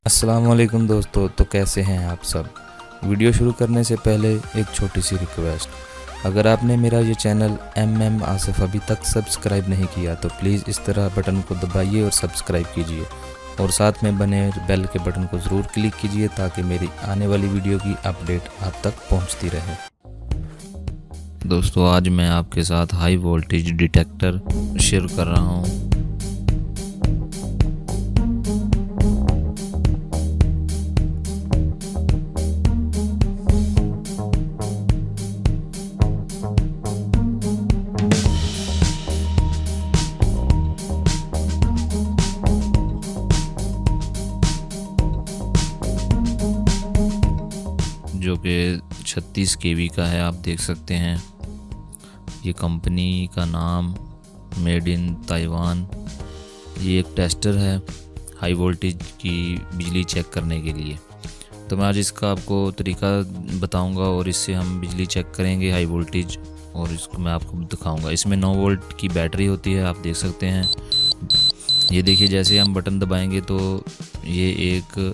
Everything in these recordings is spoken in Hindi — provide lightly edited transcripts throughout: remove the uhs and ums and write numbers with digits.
अस्सलामुअलैकुम दोस्तों, तो कैसे हैं आप सब। वीडियो शुरू करने से पहले एक छोटी सी रिक्वेस्ट, अगर आपने मेरा ये चैनल MM आसिफ अभी तक सब्सक्राइब नहीं किया तो प्लीज़ इस तरह बटन को दबाइए और सब्सक्राइब कीजिए और साथ में बने बेल के बटन को ज़रूर क्लिक कीजिए ताकि मेरी आने वाली वीडियो की अपडेट आप तक पहुंचती रहे। दोस्तों, आज मैं आपके साथ हाई वोल्टेज डिटेक्टर शेयर कर रहा हूँ। जो कि 36 kV का है, आप देख सकते हैं। ये कंपनी का नाम मेड इन ताइवान। ये एक टेस्टर है हाई वोल्टेज की बिजली चेक करने के लिए। तो मैं आज इसका आपको तरीका बताऊंगा और इससे हम बिजली चेक करेंगे हाई वोल्टेज, और इसको मैं आपको दिखाऊंगा। इसमें 9 वोल्ट की बैटरी होती है, आप देख सकते हैं। ये देखिए, जैसे हम बटन दबाएंगे तो ये एक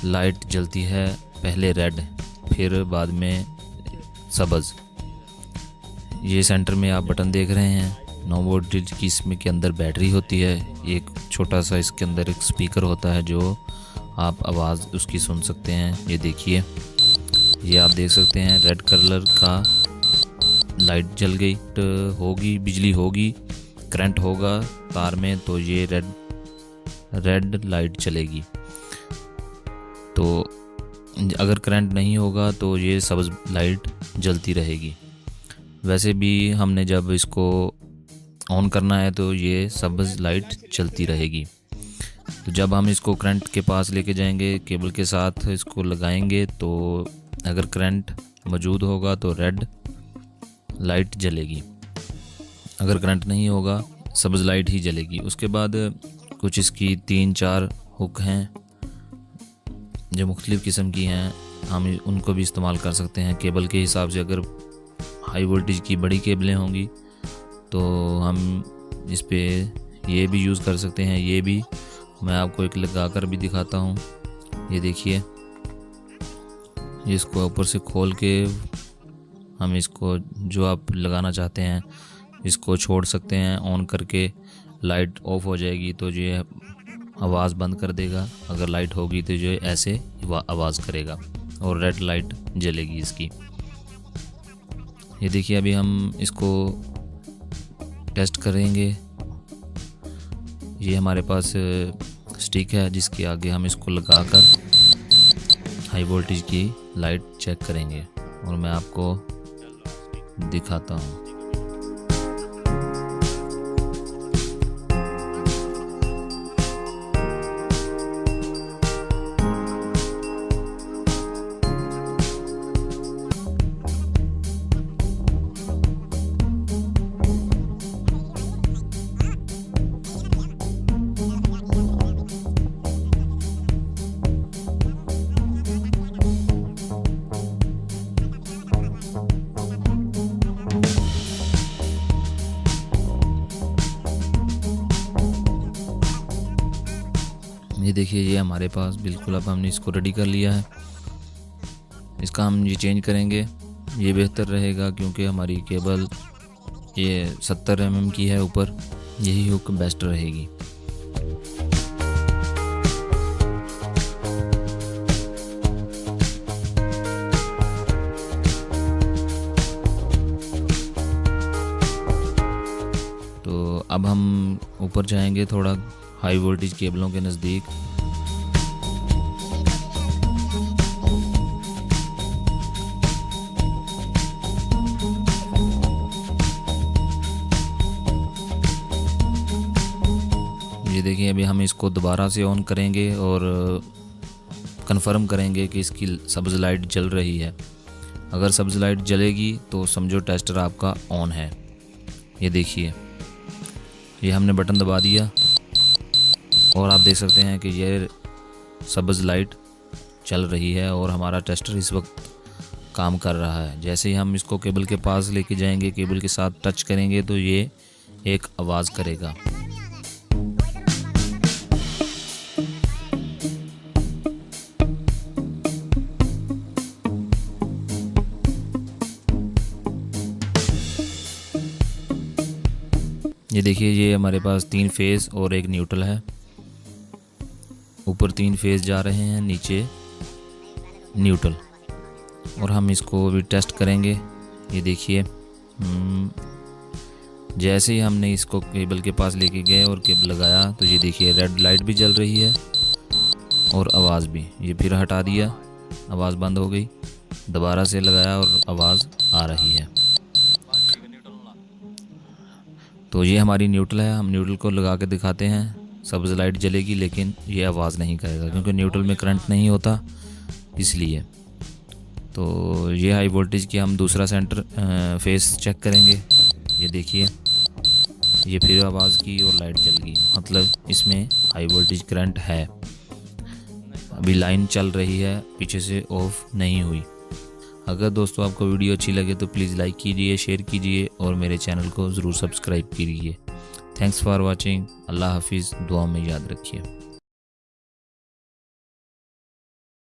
लाइट जलती है, पहले रेड फिर बाद में सब्ज़। ये सेंटर में आप बटन देख रहे हैं 9 वोल्टेज की। इसमें के अंदर बैटरी होती है, एक छोटा सा इसके अंदर एक स्पीकर होता है जो आप आवाज़ उसकी सुन सकते हैं। ये देखिए, ये आप देख सकते हैं रेड कलर का लाइट जल गई होगी, बिजली होगी, करंट होगा तार में तो ये रेड लाइट चलेगी। तो अगर करंट नहीं होगा तो ये सब्ज़ लाइट जलती रहेगी। वैसे भी हमने जब इसको ऑन करना है तो ये सब्ज़ लाइट चलती रहेगी। तो जब हम इसको करंट के पास लेके जाएंगे, केबल के साथ इसको लगाएंगे, तो अगर करंट मौजूद होगा तो रेड लाइट जलेगी, अगर करंट नहीं होगा सब्ज़ लाइट ही जलेगी। उसके बाद कुछ इसकी 3-4 हुक हैं जो मुख्तलिफ़ किस्म की हैं, हम उनको भी इस्तेमाल कर सकते हैं केबल के हिसाब से। अगर हाई वोल्टेज की बड़ी केबलें होंगी तो हम इस पे ये भी यूज़ कर सकते हैं। ये भी मैं आपको एक लगा कर भी दिखाता हूँ। ये देखिए, इसको ऊपर से खोल के हम इसको जो आप लगाना चाहते हैं इसको छोड़ सकते हैं। ऑन करके लाइट ऑफ हो जाएगी तो ये आवाज़ बंद कर देगा, अगर लाइट होगी तो जो ऐसे आवाज़ करेगा और रेड लाइट जलेगी इसकी। ये देखिए, अभी हम इसको टेस्ट करेंगे। ये हमारे पास स्टिक है जिसके आगे हम इसको लगाकर हाई वोल्टेज की लाइट चेक करेंगे और मैं आपको दिखाता हूँ। ये देखिए, ये हमारे पास बिल्कुल अब हमने इसको रेडी कर लिया है। इसका हम ये चेंज करेंगे, ये बेहतर रहेगा क्योंकि हमारी केबल ये 70 mm की है ऊपर, यही हुक बेस्ट रहेगी। तो अब हम ऊपर जाएंगे थोड़ा हाई वोल्टेज केबलों के नज़दीक। ये देखिए, अभी हम इसको दोबारा से ऑन करेंगे और कंफर्म करेंगे कि इसकी सब्ज़ लाइट जल रही है। अगर सब्ज़ लाइट जलेगी तो समझो टेस्टर आपका ऑन है। ये देखिए, ये हमने बटन दबा दिया और आप देख सकते हैं कि ये सब्ज़ लाइट चल रही है और हमारा टेस्टर इस वक्त काम कर रहा है। जैसे ही हम इसको केबल के पास लेके जाएंगे, केबल के साथ टच करेंगे तो ये एक आवाज़ करेगा। ये देखिए, ये हमारे पास 3 फेज़ और एक न्यूट्रल है। ऊपर 3 फेज़ जा रहे हैं, नीचे न्यूट्रल। और हम इसको अभी टेस्ट करेंगे। ये देखिए, जैसे ही हमने इसको केबल के पास लेके गए और केबल लगाया तो ये देखिए रेड लाइट भी जल रही है और आवाज़ भी। ये फिर हटा दिया, आवाज़ बंद हो गई। दोबारा से लगाया और आवाज़ आ रही है। तो ये हमारी न्यूट्रल है। हम न्यूट्रल को लगा के दिखाते हैं। सब्ज़ लाइट जलेगी लेकिन ये आवाज़ नहीं करेगा, क्योंकि न्यूट्रल में करंट नहीं होता इसलिए। तो ये हाई वोल्टेज की हम दूसरा सेंटर फेस चेक करेंगे। ये देखिए, ये फिर आवाज़ की और लाइट जल गई, मतलब इसमें हाई वोल्टेज करंट है। अभी लाइन चल रही है, पीछे से ऑफ नहीं हुई। अगर दोस्तों आपको वीडियो अच्छी लगे तो प्लीज़ लाइक कीजिए, शेयर कीजिए और मेरे चैनल को ज़रूर सब्सक्राइब कीजिए। Thanks for watching. अल्लाह हाफिज़। दुआ में याद रखिए।